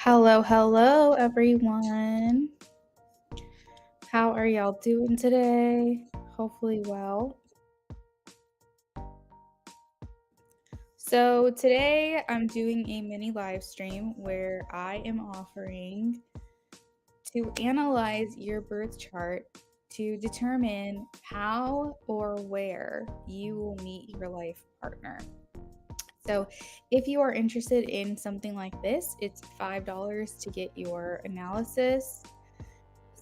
Hello, everyone. How are y'all doing today? Hopefully well. So today I'm doing a mini live stream where I am offering to analyze your birth chart to determine how or where you will meet your life partner. So, if you are interested in something like this, it's $5 to get your analysis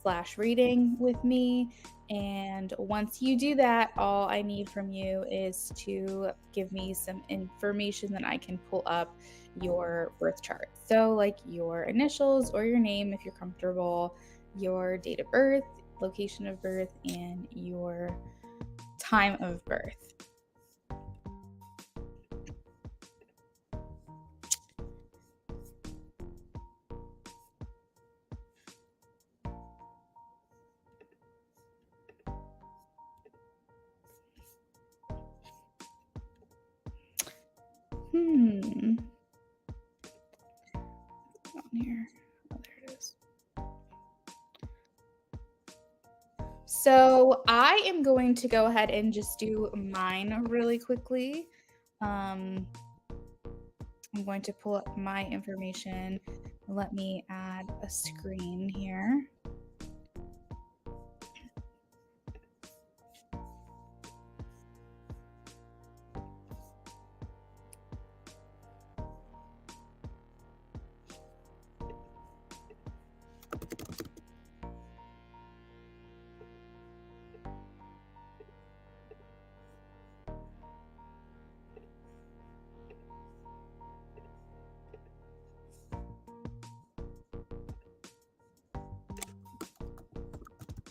slash reading with me. And once you do that, all I need from you is to give me some information that I can pull up your birth chart. So, like your initials or your name, if you're comfortable, your date of birth, location of birth, and your time of birth. On here. Oh, there it is. So I am going to go ahead and just do mine really quickly. I'm going to pull up my information. Let me add a screen here.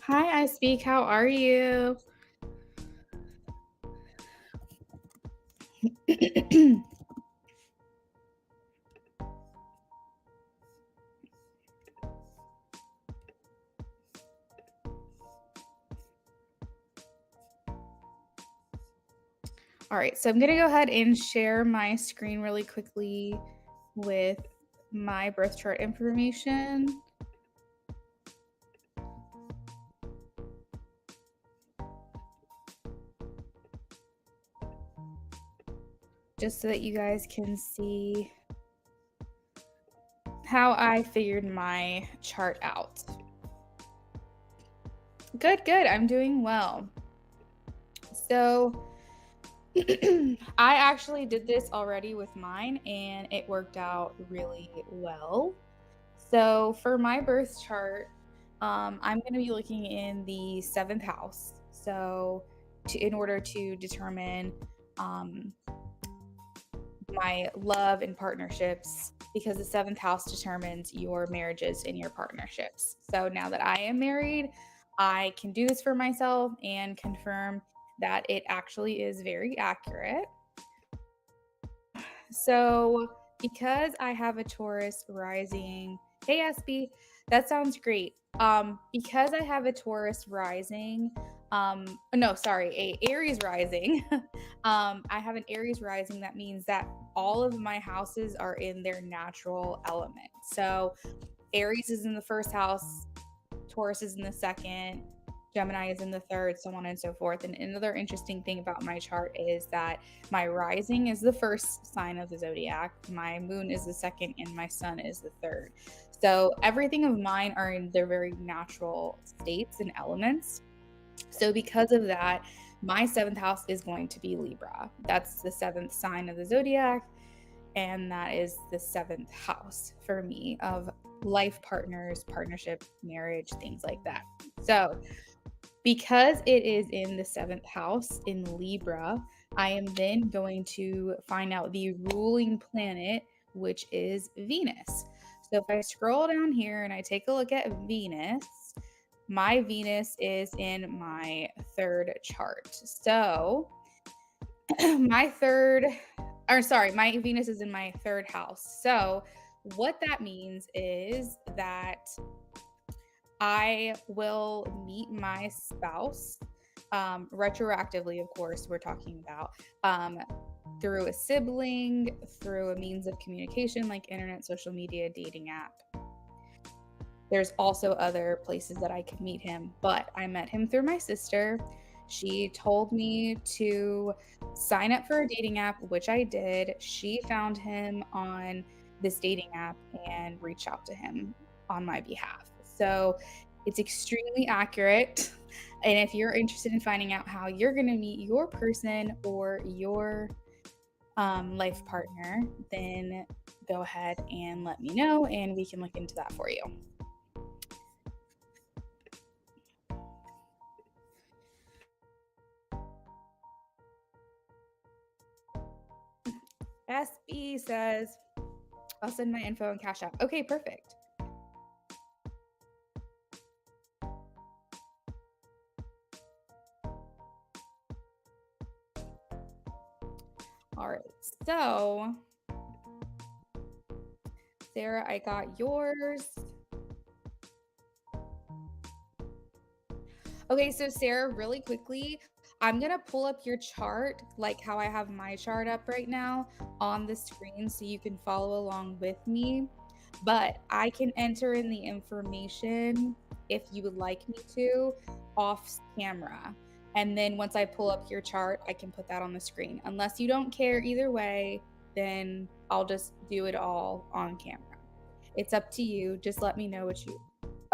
Hi, I speak. How are you? All right, so I'm going to go ahead and share my screen really quickly with my birth chart information. Just so that you guys can see how I figured my chart out. Good. I'm doing well. So I actually did this already with mine and it worked out really well. So for my birth chart, I'm going to be looking in the seventh house. So in order to determine my love and partnerships, because the seventh house determines your marriages and your partnerships. So now that I am married, I can do this for myself and confirm that it actually is very accurate. So, because I have a Taurus rising, hey SB, that sounds great. Because I have a Taurus rising, no, sorry, a Aries rising. I have an Aries rising. That means that all of my houses are in their natural element. So, Aries is in the first house, Taurus is in the second, Gemini is in the third, so on and so forth. And another interesting thing about my chart is that my rising is the first sign of the zodiac, my moon is the second, and my sun is the third. So everything of mine are in their very natural states and elements. So because of that, my seventh house is going to be Libra. That's the seventh sign of the zodiac. And that is the seventh house for me of life partners, partnership, marriage, things like that. So because it is in the seventh house in Libra, I am then going to find out the ruling planet, which is Venus. So if I scroll down here and I take a look at Venus, my Venus is in my third chart. So my Venus is in my third house. So what that means is that I will meet my spouse retroactively, of course, we're talking about through a sibling, through a means of communication like internet, social media, dating app. There's also other places that I could meet him, but I met him through my sister. She told me to sign up for a dating app, which I did. She found him on this dating app and reached out to him on my behalf. So it's extremely accurate. And if you're interested in finding out how you're going to meet your person or your life partner, then go ahead and let me know and we can look into that for you. SB says, I'll send my info and Cash App. Okay, perfect. All right, so Sarah, I got yours. Okay, so Sarah, really quickly, I'm gonna pull up your chart like how I have my chart up right now on the screen so you can follow along with me. But I can enter in the information if you would like me to off camera. And then once I pull up your chart, I can put that on the screen. Unless you don't care either way, then I'll just do it all on camera. It's up to you. Just let me know what you.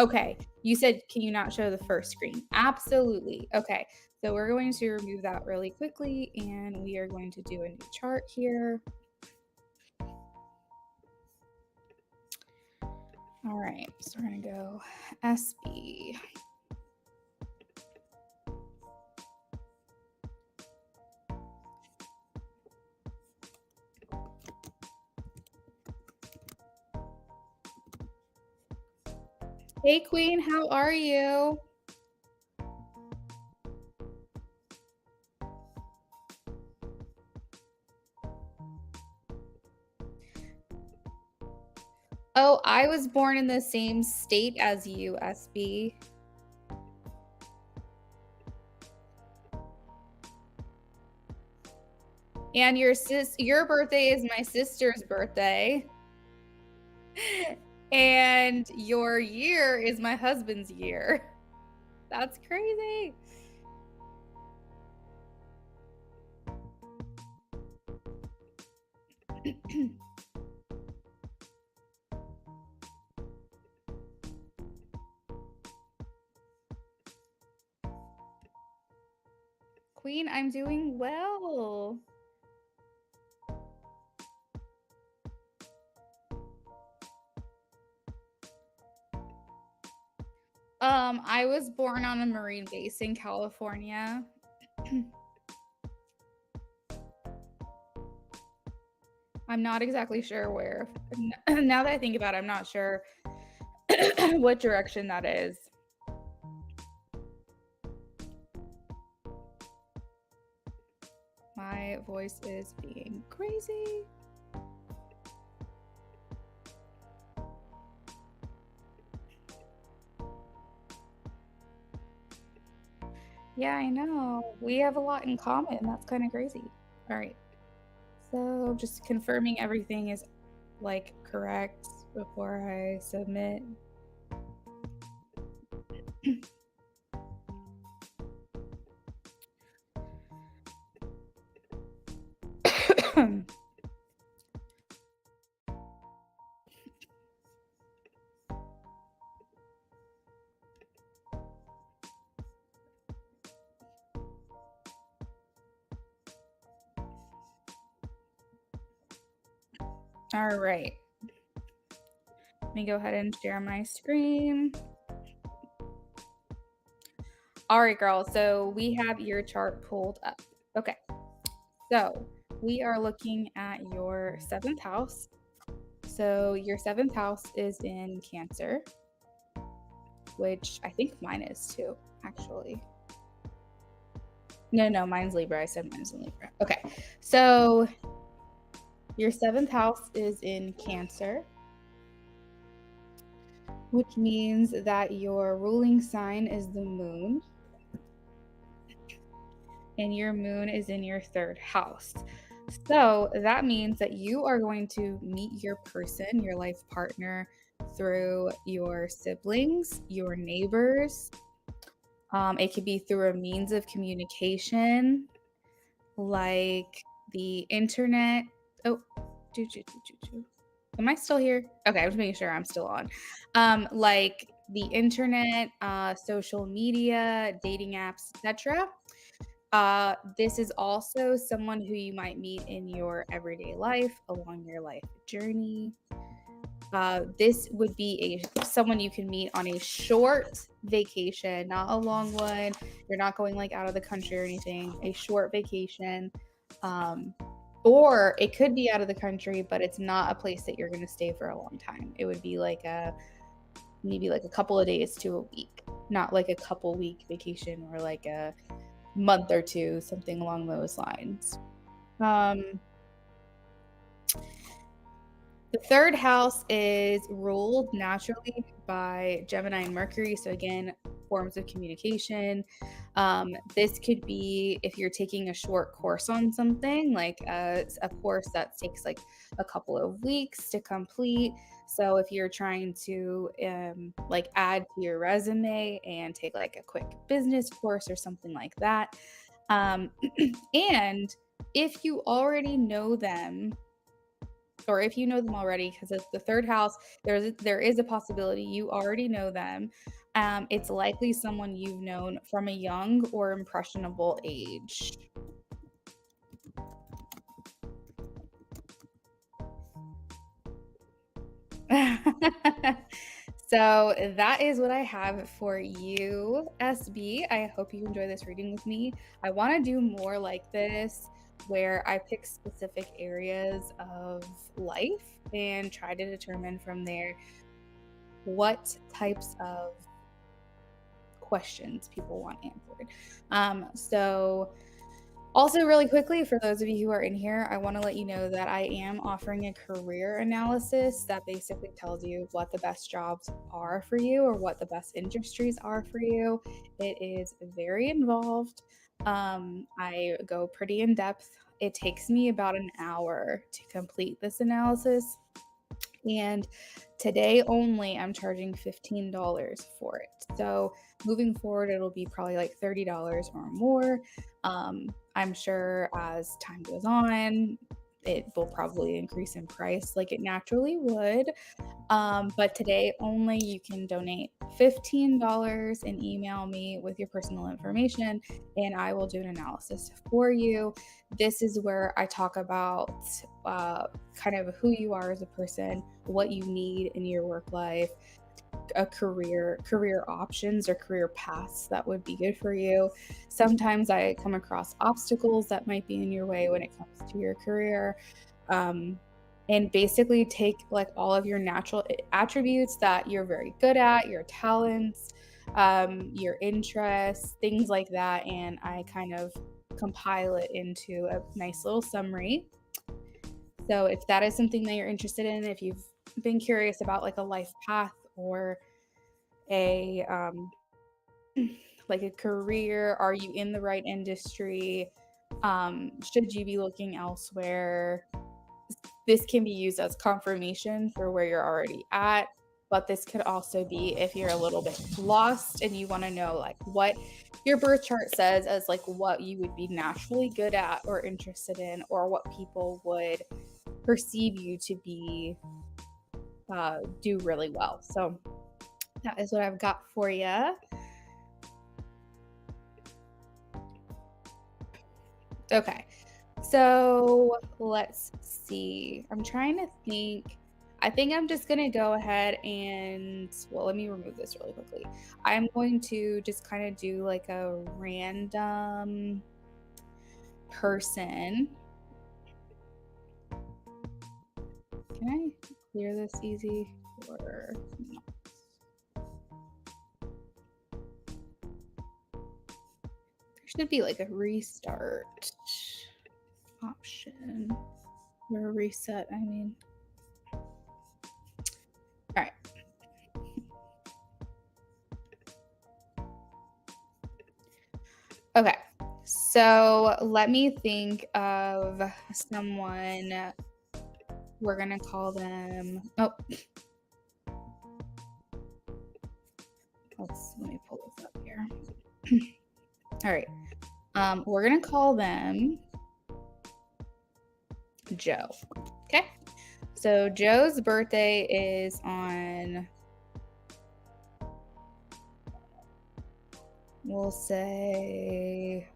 Okay, you said, can you not show the first screen? Absolutely. Okay, so we're going to remove that really quickly and we are going to do a new chart here. All right, so we're gonna go SB. Hey Queen, how are you? Oh, I was born in the same state as you, SB. And your birthday is my sister's birthday. And your year is my husband's year. That's crazy. Queen, I'm doing well. I was born on a Marine base in California. I'm not exactly sure where. Now that I think about it, I'm not sure what direction that is. My voice is being crazy. Yeah, I know. We have a lot in common. That's kind of crazy. All right. So just confirming everything is like correct before I submit. All right. Let me go ahead and share my screen. All right, girl. So we have your chart pulled up. Okay. So we are looking at your 7th house. So your 7th house is in Cancer, which I think mine is too, actually. No, mine's Libra. I said mine's in Libra. Okay. So your 7th house is in Cancer, which means that your ruling sign is the moon. And your moon is in your 3rd house. So that means that you are going to meet your person, your life partner, through your siblings, your neighbors. It could be through a means of communication like the internet. Oh, do, do, do, do, do. Am I still here? Okay, I was making sure I'm still on. Like the internet, social media, dating apps, etc. This is also someone who you might meet in your everyday life along your life journey. This would be a someone you can meet on a short vacation, not a long one. You're not going like out of the country or anything. A short vacation, um, or it could be out of the country, but it's not a place that you're going to stay for a long time. It would be like a maybe like a couple of days to a week, not like a couple week vacation or like a month or two, something along those lines. Um, The third house is ruled naturally by Gemini and Mercury. So, again, forms of communication. This could be if you're taking a short course on something, like a course that takes like a couple of weeks to complete. So, if you're trying to like add to your resume and take like a quick business course or something like that. Um, and if you already know them, or if you know them already, because it's the third house, there is a possibility you already know them. It's likely someone you've known from a young or impressionable age. So that is what I have for you, SB. I hope you enjoy this reading with me. I want to do more like this where I pick specific areas of life and try to determine from there what types of questions people want answered. So also, really quickly, for those of you who are in here, I want to let you know that I am offering a career analysis that basically tells you what the best jobs are for you or what the best industries are for you. It is very involved. I go pretty in depth. It takes me about an hour to complete this analysis. And today only, I'm charging $15 for it. So moving forward, it'll be probably like $30 or more. I'm sure as time goes on, it will probably increase in price like it naturally would. But today only you can donate $15 and email me with your personal information, and I will do an analysis for you. This is where I talk about kind of who you are as a person, what you need in your work life, a career options or career paths that would be good for you. Sometimes I come across obstacles that might be in your way when it comes to your career. And basically take like all of your natural attributes that you're very good at, your talents, your interests, things like that, and I kind of compile it into a nice little summary. So if that is something that you're interested in, if you've been curious about like a life path or a like a career, are you in the right industry? Should you be looking elsewhere? This can be used as confirmation for where you're already at, but this could also be if you're a little bit lost and you want to know like what your birth chart says as like what you would be naturally good at or interested in, or what people would perceive you to be do really well. So that is what I've got for you. Okay. So let's see. I'm trying to think. I think I'm just going to go ahead and, well, let me remove this really quickly. I'm going to just kind of do like a random person. Can I clear this easy or not? There should be like a restart option or a reset, I mean. All right. Okay. So let me think of someone. We're gonna call them. Oh, let me pull this up here. All right. We're gonna call them Joe. Okay. So Joe's birthday is on, we'll say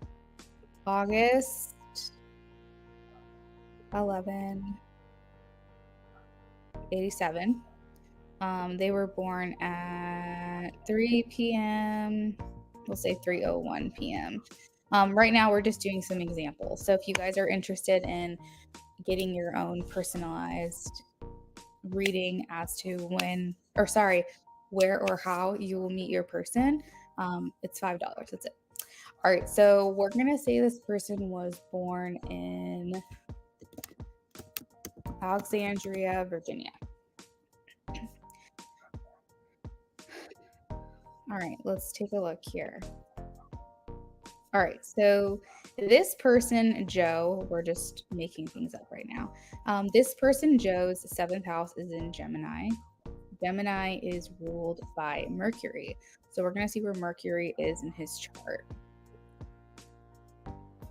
August 11, 87. They were born at 3 p.m. We'll say 3:01 p.m. Right now, we're just doing some examples. So if you guys are interested in getting your own personalized reading as to where or how you will meet your person, it's $5. That's it. All right, so we're gonna say this person was born in Alexandria, Virginia. All right, let's take a look here. All right, so this person, Joe, we're just making things up right now. This person, Joe's seventh house is in Gemini. Gemini is ruled by Mercury. So we're going to see where Mercury is in his chart.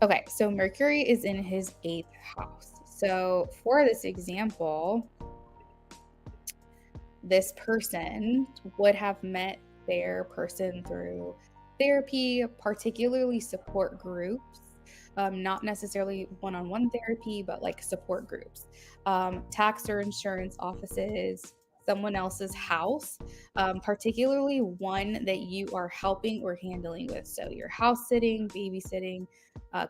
Okay, so Mercury is in his eighth house. So for this example, this person would have met their person through therapy, particularly support groups, not necessarily one-on-one therapy, but like support groups, tax or insurance offices, someone else's house, particularly one that you are helping or handling with. So you're house sitting, babysitting,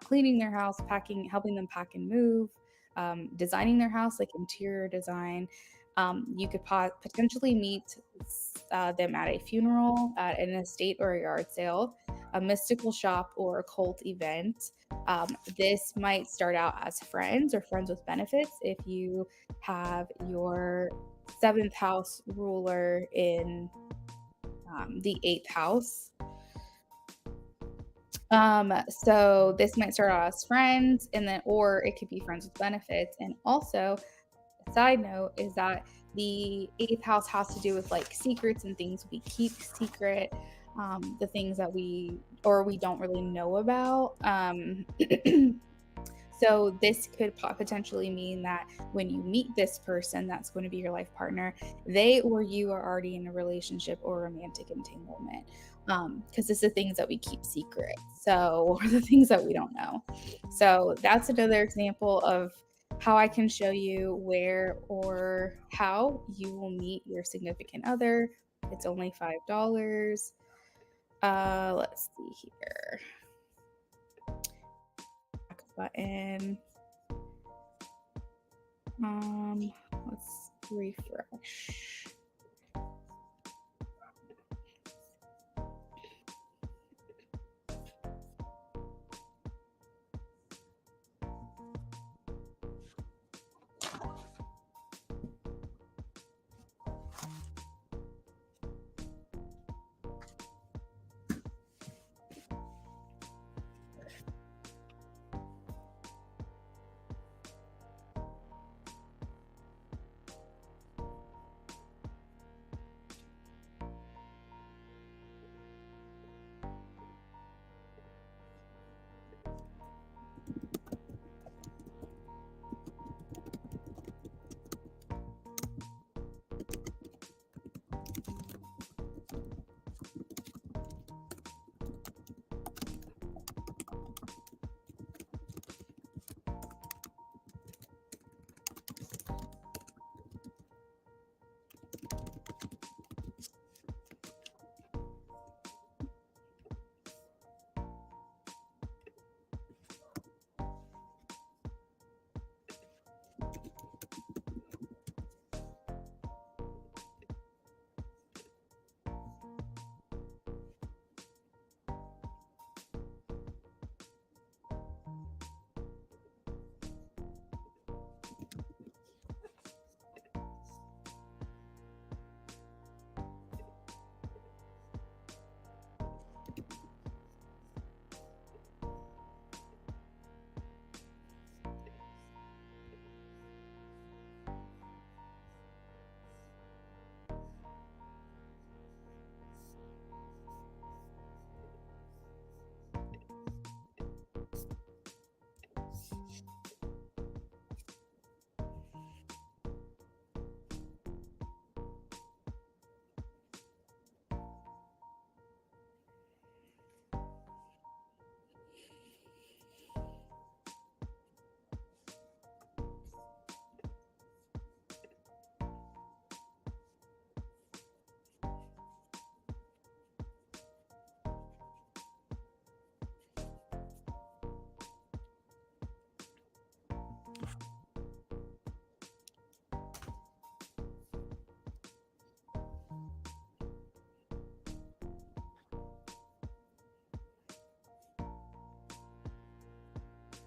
cleaning their house, packing, helping them pack and move, designing their house, like interior design. You could potentially meet them at a funeral, at an estate or a yard sale, a mystical shop, or a cult event. This might start out as friends or friends with benefits if you have your seventh house ruler in the eighth house. So this might start out as friends, and then, or it could be friends with benefits. And also, a side note is that the eighth house has to do with like secrets and things we keep secret, the things that we don't really know about. So this could potentially mean that when you meet this person that's going to be your life partner, they or you are already in a relationship or romantic entanglement, because it's the things that we keep secret, so or the things that we don't know. So that's another example of how I can show you where or how you will meet your significant other. It's only $5. Let's see here. Back button. Let's refresh.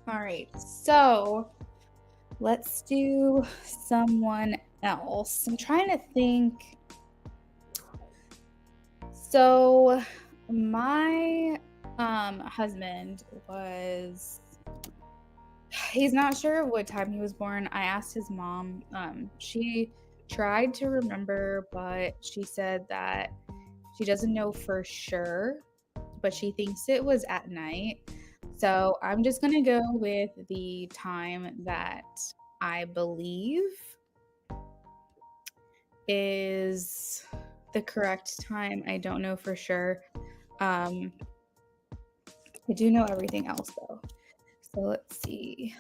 All right. So let's do someone else. I'm trying to think. So my husband was he's not sure what time he was born. I asked his mom. She tried to remember, but she said that she doesn't know for sure, but she thinks it was at night. So I'm just gonna go with the time that I believe is the correct time. I don't know for sure. Um, I do know everything else though. So let's see.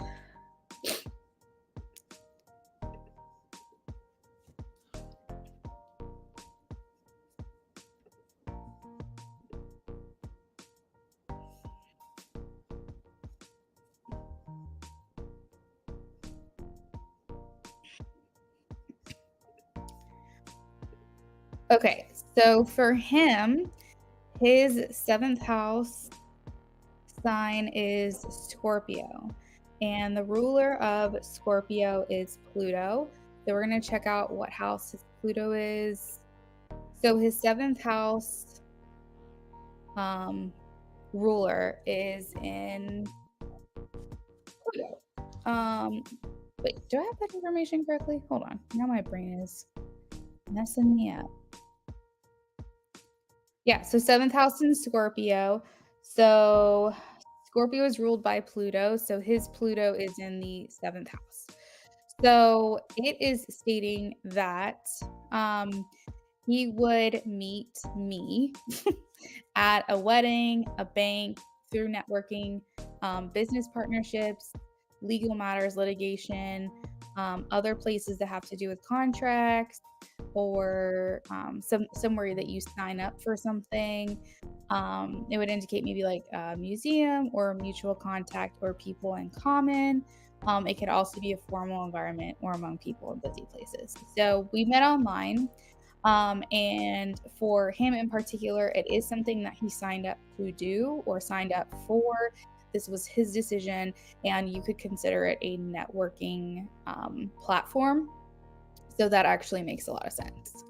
Okay, so for him, his seventh house sign is Scorpio, and the ruler of Scorpio is Pluto. So we're going to check out what house his Pluto is. So his seventh house ruler is in Pluto. Wait, do I have that information correctly? Hold on. Now my brain is messing me up. Yeah, so seventh house in Scorpio. So Scorpio is ruled by Pluto, so his Pluto is in the seventh house. So it is stating that he would meet me at a wedding, a bank, through networking, business partnerships, legal matters, litigation, other places that have to do with contracts, or somewhere that you sign up for something. It would indicate maybe like a museum or a mutual contact or people in common. It could also be a formal environment or among people in busy places. So we met online. And for him in particular, it is something that he signed up to do or signed up for. This was his decision, and you could consider it a networking platform. So that actually makes a lot of sense.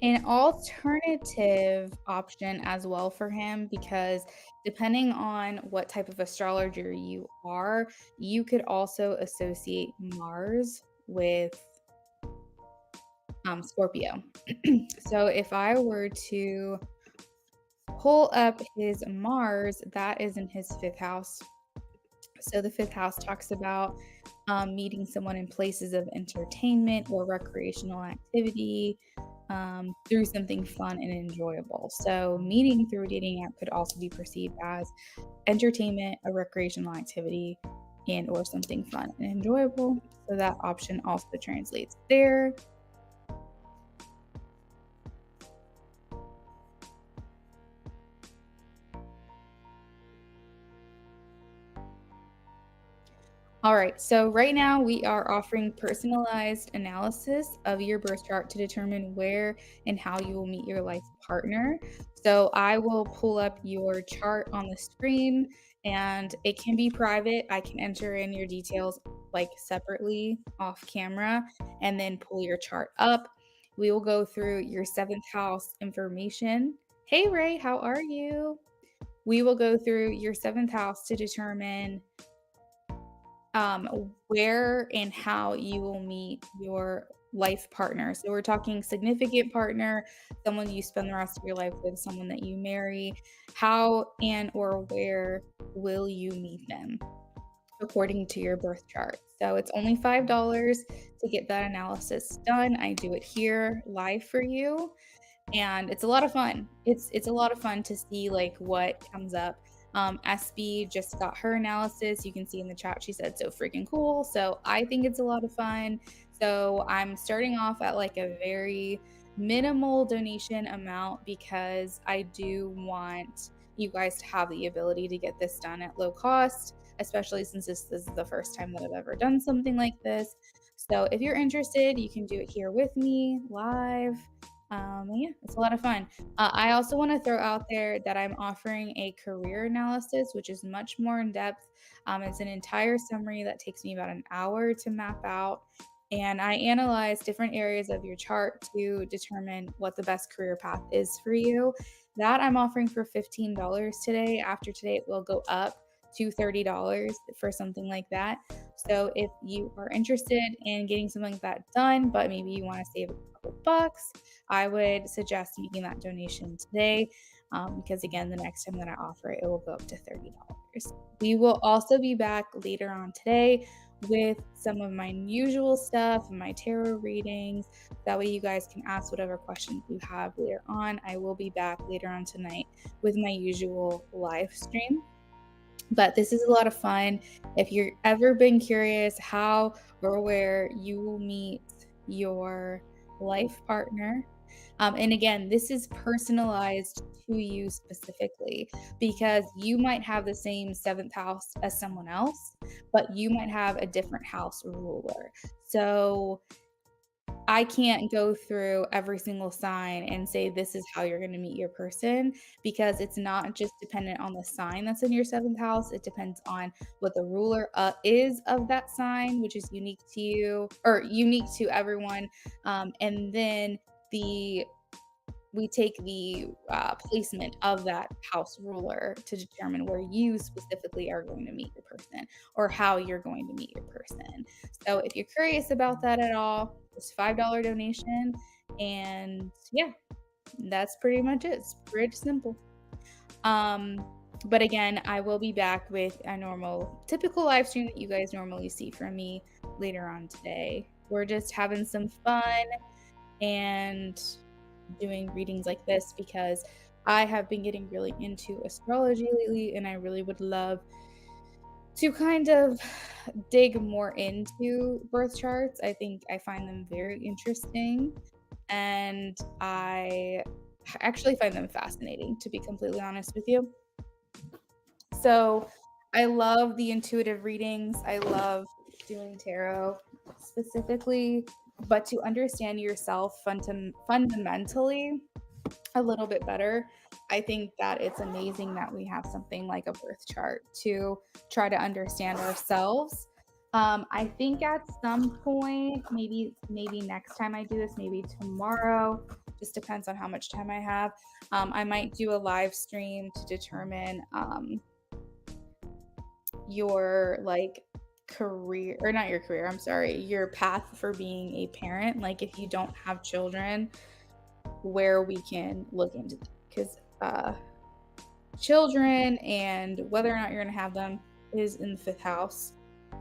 An alternative option as well for him, because depending on what type of astrologer you are, you could also associate Mars with Scorpio. So if I were to pull up his Mars, that is in his fifth house. So the fifth house talks about meeting someone in places of entertainment or recreational activity, through something fun and enjoyable. So meeting through a dating app could also be perceived as entertainment, a recreational activity, and or something fun and enjoyable. So that option also translates there. All right, so right now we are offering personalized analysis of your birth chart to determine where and how you will meet your life partner. So I will pull up your chart on the screen, and it can be private. I can enter in your details like separately off camera and then pull your chart up. We will go through your seventh house information. Hey Ray, how are you? We will go through your seventh house to determine where and how you will meet your life partner. So we're talking significant partner, someone you spend the rest of your life with, someone that you marry. How and or where will you meet them according to your birth chart? So it's only $5 to get that analysis done. I do it here live for you, and it's a lot of fun. It's a lot of fun to see like what comes up. SB just got her analysis. You can see in the chat she said so freaking cool. So I think it's a lot of fun. So I'm starting off at like a very minimal donation amount because I do want you guys to have the ability to get this done at low cost, especially since this is the first time that I've ever done something like this. So if you're interested, you can do it here with me live. Yeah, it's a lot of fun. I also want to throw out there that I'm offering a career analysis, which is much more in depth. It's an entire summary that takes me about an hour to map out. And I analyze different areas of your chart to determine what the best career path is for you. That I'm offering for $15 today. After today, it will go up to $30 for something like that. So if you are interested in getting something like that done, but maybe you want to save a couple bucks, I would suggest making that donation today, because again, the next time that I offer it, it will go up to $30. We will also be back later on today with some of my usual stuff, my tarot readings. That way you guys can ask whatever questions you have later on. I will be back later on tonight with my usual live stream. But this is a lot of fun. If you've ever been curious how or where you will meet your life partner, and again, this is personalized to you specifically because you might have the same seventh house as someone else, but you might have a different house ruler. So I can't go through every single sign and say this is how you're going to meet your person, because it's not just dependent on the sign that's in your seventh house. It depends on what the ruler is of that sign, which is unique to you or unique to everyone. And then the we take the placement of that house ruler to determine where you specifically are going to meet your person or how you're going to meet your person. So if you're curious about that at all, it's $5 donation. And yeah, that's pretty much it. It's pretty simple. But again, I will be back with a normal, typical live stream that you guys normally see from me later on today. We're just having some fun and doing readings like this because I have been getting really into astrology lately, and I really would love to kind of dig more into birth charts. I think I find them very interesting, and I actually find them fascinating, to be completely honest with you. So I love the intuitive readings. I love doing tarot specifically, but to understand yourself fundamentally a little bit better, I think that it's amazing that we have something like a birth chart to try to understand ourselves. I think at some point, maybe next time I do this, maybe tomorrow, just depends on how much time I have. I might do a live stream to determine your like career, or not your career, I'm sorry, your path for being a parent. Like if you don't have children, where we can look into, because children and whether or not you're going to have them is in the fifth house.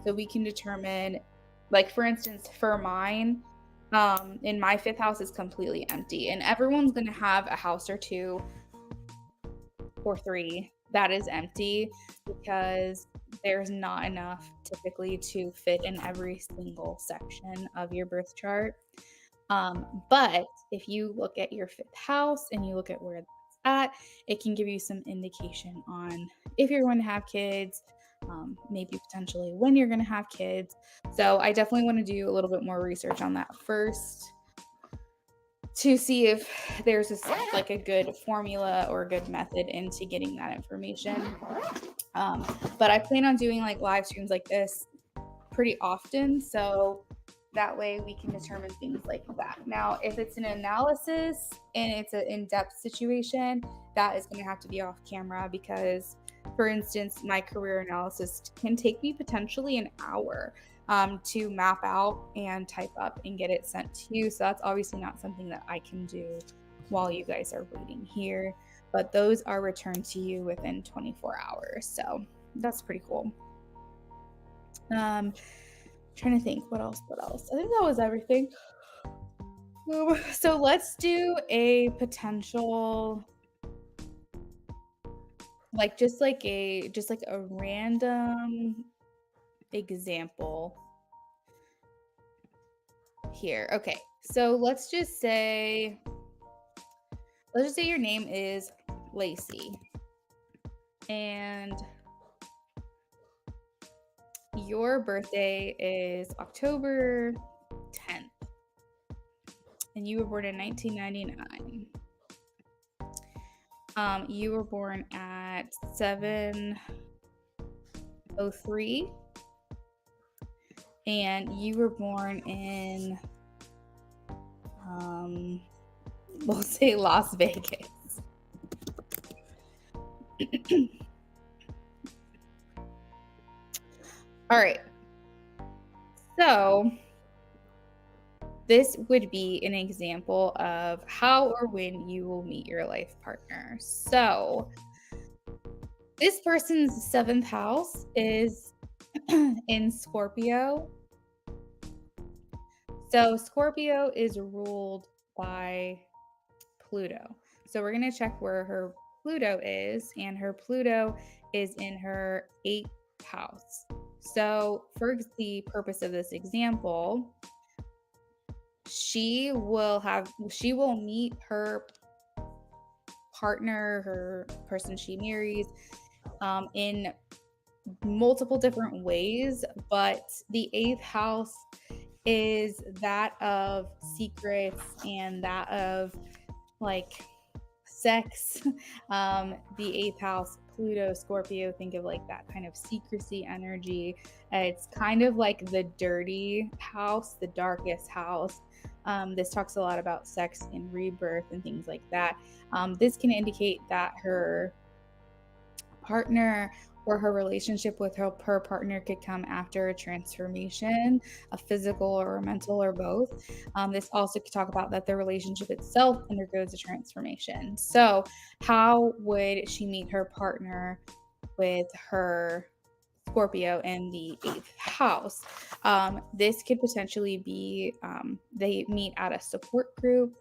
So we can determine, like for instance, for mine, in my fifth house is completely empty, and everyone's going to have a house or two or three that is empty because there's not enough typically to fit in every single section of your birth chart. But if you look at your fifth house and you look at where that's at, it can give you some indication on if you're going to have kids, maybe potentially when you're going to have kids. So I definitely want to do a little bit more research on that first. to see if there's this like a good formula or a good method into getting that information. Um, but I plan on doing like live streams like this pretty often, so that way we can determine things like that. Now, if it's an analysis and it's an in-depth situation, that is going to have to be off camera because, for instance, my career analysis can take me potentially an hour to map out and type up and get it sent to you. So that's obviously not something that I can do while you guys are waiting here, but those are returned to you within 24 hours. So that's pretty cool. Trying to think what else. I think that was everything. So let's do a potential, like just like a random example here. Okay, so let's just say your name is Lacey and your birthday is October 10th and you were born in 1999. You were born at 7:03 and you were born in we'll say Las Vegas. All right. So this would be an example of how or when you will meet your life partner. So this person's seventh house is in Scorpio. So Scorpio is ruled by Pluto. So we're going to check where her Pluto is, and her Pluto is in her 8th house. So for the purpose of this example, she will meet her partner, her person she marries, in multiple different ways, but the 8th house is that of secrets and that of like sex. The 8th house, Pluto, Scorpio, think of like that kind of secrecy energy. It's kind of like the dirty house, the darkest house. This talks a lot about sex and rebirth and things like that. This can indicate that her partner or her relationship with her partner could come after a transformation, a physical or a mental or both. This also could talk about that the relationship itself undergoes a transformation. So how would she meet her partner with her Scorpio in the 8th house? This could potentially be they meet at a support group.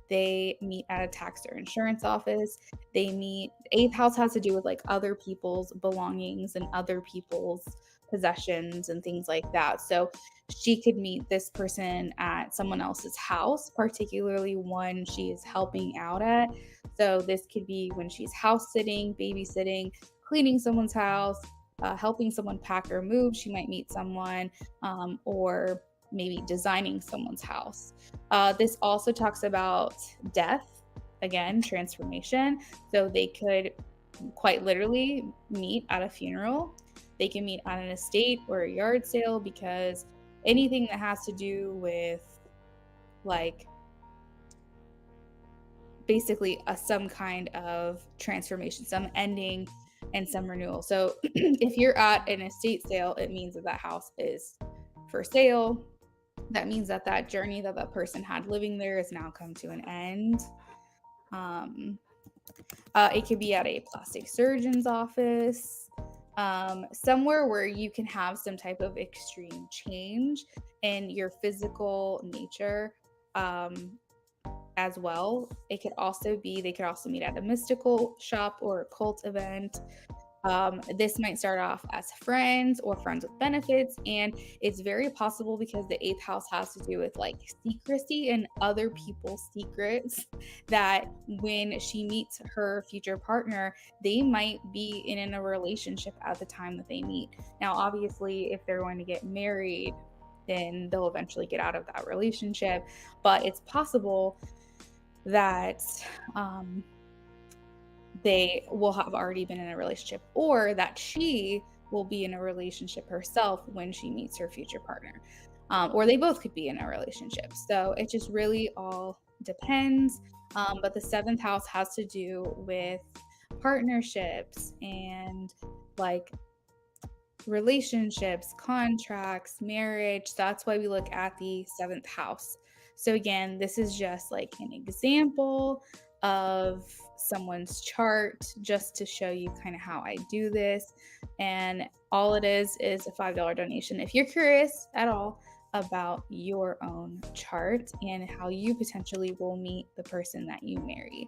They meet at a tax or insurance office. They meet, 8th house has to do with like other people's belongings and other people's possessions and things like that. So she could meet this person at someone else's house, particularly one she is helping out at. So this could be when she's house sitting, babysitting, cleaning someone's house, helping someone pack or move. She might meet someone, or maybe designing someone's house. This also talks about death, again, transformation. So they could quite literally meet at a funeral. They can meet at an estate or a yard sale, because anything that has to do with like basically some kind of transformation, some ending and some renewal. So if you're at an estate sale, it means that house is for sale. That means that journey that person had living there has now come to an end. It could be at a plastic surgeon's office, somewhere where you can have some type of extreme change in your physical nature, as well. They could also meet at a mystical shop or a cult event. This might start off as friends or friends with benefits, and it's very possible, because the 8th house has to do with like secrecy and other people's secrets, that when she meets her future partner, they might be in a relationship at the time that they meet. Now, obviously, if they're going to get married, then they'll eventually get out of that relationship, but it's possible that um, they will have already been in a relationship, or that she will be in a relationship herself when she meets her future partner. Or they both could be in a relationship. So it just really all depends. But the seventh house has to do with partnerships and like relationships, contracts, marriage. That's why we look at the seventh house. So, again, this is just like an example of someone's chart just to show you kind of how I do this. And all it is a $5 donation. If you're curious at all about your own chart and how you potentially will meet the person that you marry.